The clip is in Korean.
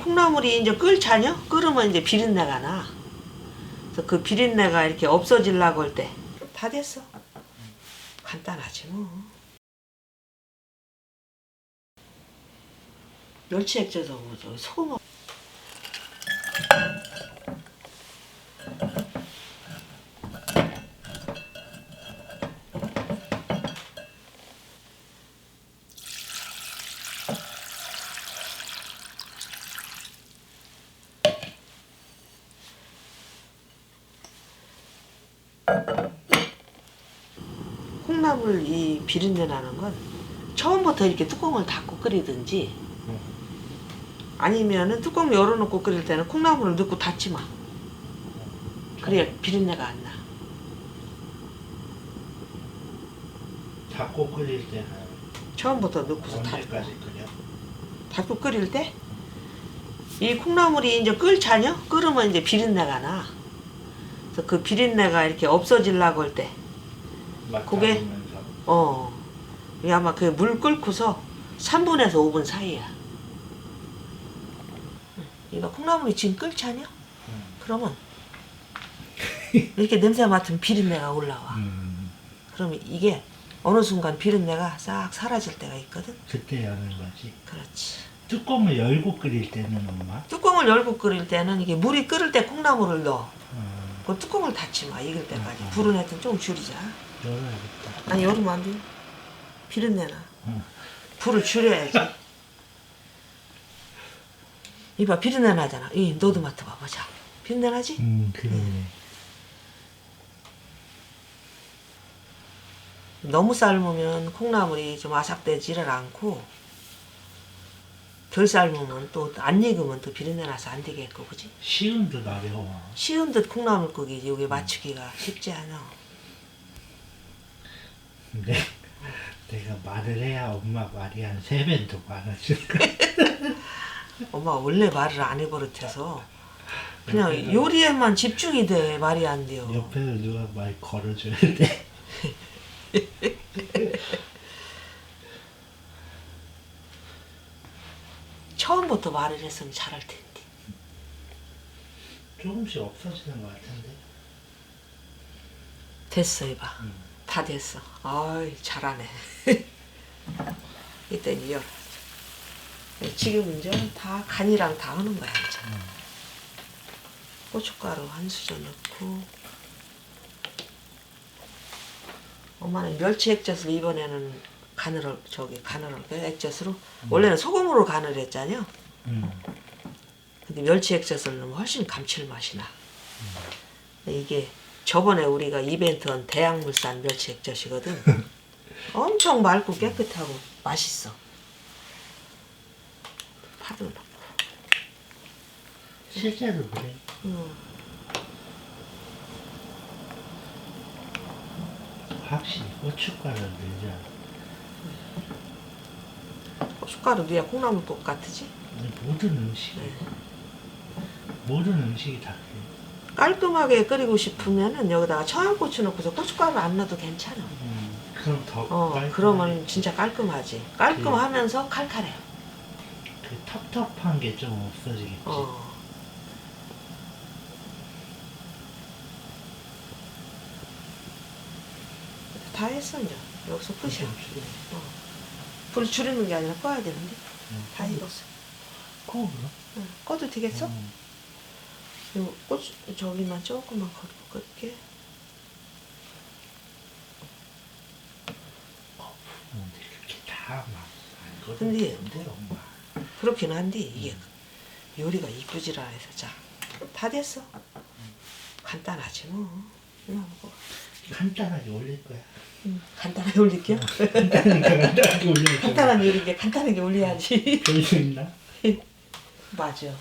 콩나물이 이제 끓잖요? 끓으면 이제 비린내가 나. 그래서 그 비린내가 이렇게 없어지려고 할 때 다 됐어. 간단하지 뭐. 멸치 액젓하고 뭐 소금. 콩나물 이 비린내 나는 건 처음부터 이렇게 뚜껑을 닫고 끓이든지 아니면은 뚜껑 열어놓고 끓일 때는 콩나물을 넣고 닫지 마. 그래야 비린내가 안 나. 닫고 끓일 때는 처음부터 넣고서 언제까지 닫고. 끓여? 닫고 끓일 때 이 콩나물이 이제 끓잖요? 끓으면 이제 비린내가 나. 그래서 그 비린내가 이렇게 없어지려고 할 때 그게 이게 아마 그 물 끓고서 3분에서 5분 사이야. 이거 콩나물이 지금 끓잖요? 그러면 이렇게 냄새 맡으면 비린내가 올라와. 그러면 이게 어느 순간 비린내가 싹 사라질 때가 있거든. 그때 여는 거지. 그렇지. 뚜껑을 열고 끓일 때는 엄마? 뚜껑을 열고 끓일 때는 이게 물이 끓을 때 콩나물을 넣어. 그 뚜껑을 닫지 마. 익을 때까지. 불은 하여튼 좀 줄이자. 열어야겠다. 아니 열으면 안 돼. 비린내 나. 불을 줄여야지. 이봐 비린내 나잖아. 이 너도 맡아봐 보자. 비린내 나지? 그러네. 너무 삶으면 콩나물이 좀 아삭대지를 않고 덜 삶으면 또 안 익으면 또 비린내 나서 안 되겠고 그지? 쉬운 듯 어려워. 쉬운 듯 콩나물국이지 여기 맞추기가 쉽지 않아. 근데 내가 말을 해야 엄마 말이 한 3배 더 많아질 거야. 엄마 원래 말을 안 해버릇해서 그냥 요리에만 집중이 돼. 말이 안 돼요. 옆에서 누가 말 걸어줘야 돼. 처음부터 말을 했으면 잘할 텐데. 조금씩 없어지는 것 같은데. 됐어 이봐. 다 됐어. 아이 잘하네. 이땐 이어. 지금 이제 다 간이랑 다 하는 거야 이제. 고춧가루 한 수저 넣고. 엄마는 멸치 액젓을 이번에는 간을 액젓으로 원래는 소금으로 간을 했잖아요. 근데 멸치 액젓을 넣으면 훨씬 감칠맛이 나. 이게 저번에 우리가 이벤트 한 대양물산 멸치 액젓이거든. 엄청 맑고 깨끗하고 맛있어. 파도 넣고. 실제로 그래. 확실히 고춧가루를 넣자. 고춧가루 넣어야 콩나물 똑같지? 모든 음식이 모든 음식이 다 그래. 깔끔하게 끓이고 싶으면은 여기다가 청양고추 넣고서 고춧가루 안 넣어도 괜찮아. 그럼 더 깔끔하게. 그러면 진짜 깔끔하지. 깔끔하면서 칼칼해. 그 텁텁한 게 좀 없어지겠지. 다 했어 이제. 여기서 끝이야. 불 줄이는 게 아니라 꺼야 되는데. 다 익었어. 꺼 그럼? 꺼도 되겠어? 요 고추 저기만 조금만 끓게. 그렇게 다 막. 근데 엄마. 그렇긴 한데 이게 요리가 이쁘지라 해서 자 다 됐어. 간단하지 뭐. 간단하게 올릴 거야. 간단하게 올릴게요. 간단하게 올려. 간단한 요리인데 간단하게 올려야지. 별수 있나? 맞아.